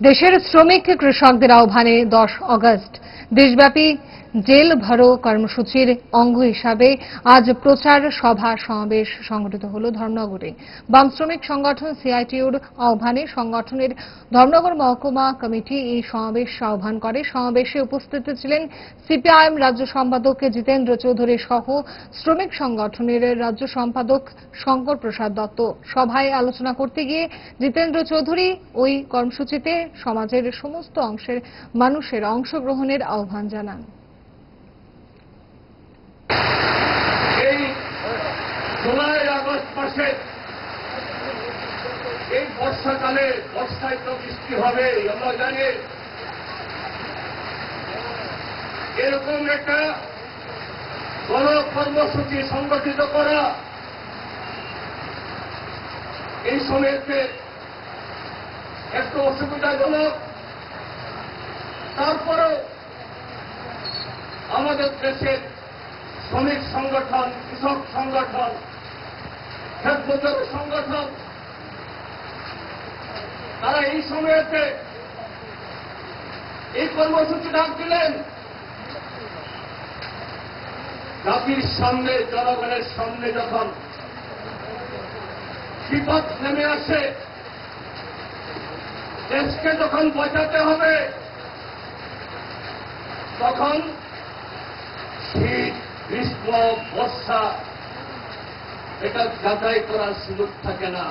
দেশের শ্রমিক কৃষকদের আহ্বানে 10 আগস্ট দেশব্যাপী জেল ভরো কর্মসূচির অঙ্গ হিসাবে আজ প্রচার সভা সমাবেশ সংগঠিত হল ধর্মনগরে। বাম শ্রমিক সংগঠন সিআইটিইউর আহ্বানে সংগঠনের ধর্মনগর মহকুমা কমিটি এই সমাবেশ আহ্বান করে। সমাবেশে উপস্থিত ছিলেন সিপিআইএম রাজ্য সম্পাদক জিতেন্দ্র চৌধুরী সহ শ্রমিক সংগঠনের রাজ্য সম্পাদক শঙ্কর প্রসাদ দত্ত। সভায় আলোচনা করতে গিয়ে জিতেন্দ্র চৌধুরী ওই কর্মসূচিতে সমাজের সমস্ত অংশের মানুষের অংশগ্রহণের আহ্বান জানান। জুলাই আগস্ট মাসে এই বর্ষাকালে বর্ষায় তো বৃষ্টি হবে আমরা জানি। এরকম একটা গণ কর্মসূচি সংগঠিত করা এই সময়তে একটু অসুবিধাজনক। তারপরেও আমাদের দেশের শ্রমিক সংগঠন, কৃষক সংগঠন, ক্ষেত মজুর সংগঠন তারা এই সময়েতে এই কর্মসূচি ডাক দিলেন। জাতির সামনে, জনগণের সামনে যখন বিপদ নেমে আসে, দেশকে যখন বাঁচাতে হবে, তখন শীত, গ্রীষ্ম, বর্ষা এটা যাচাই করার সুযোগ থাকে না।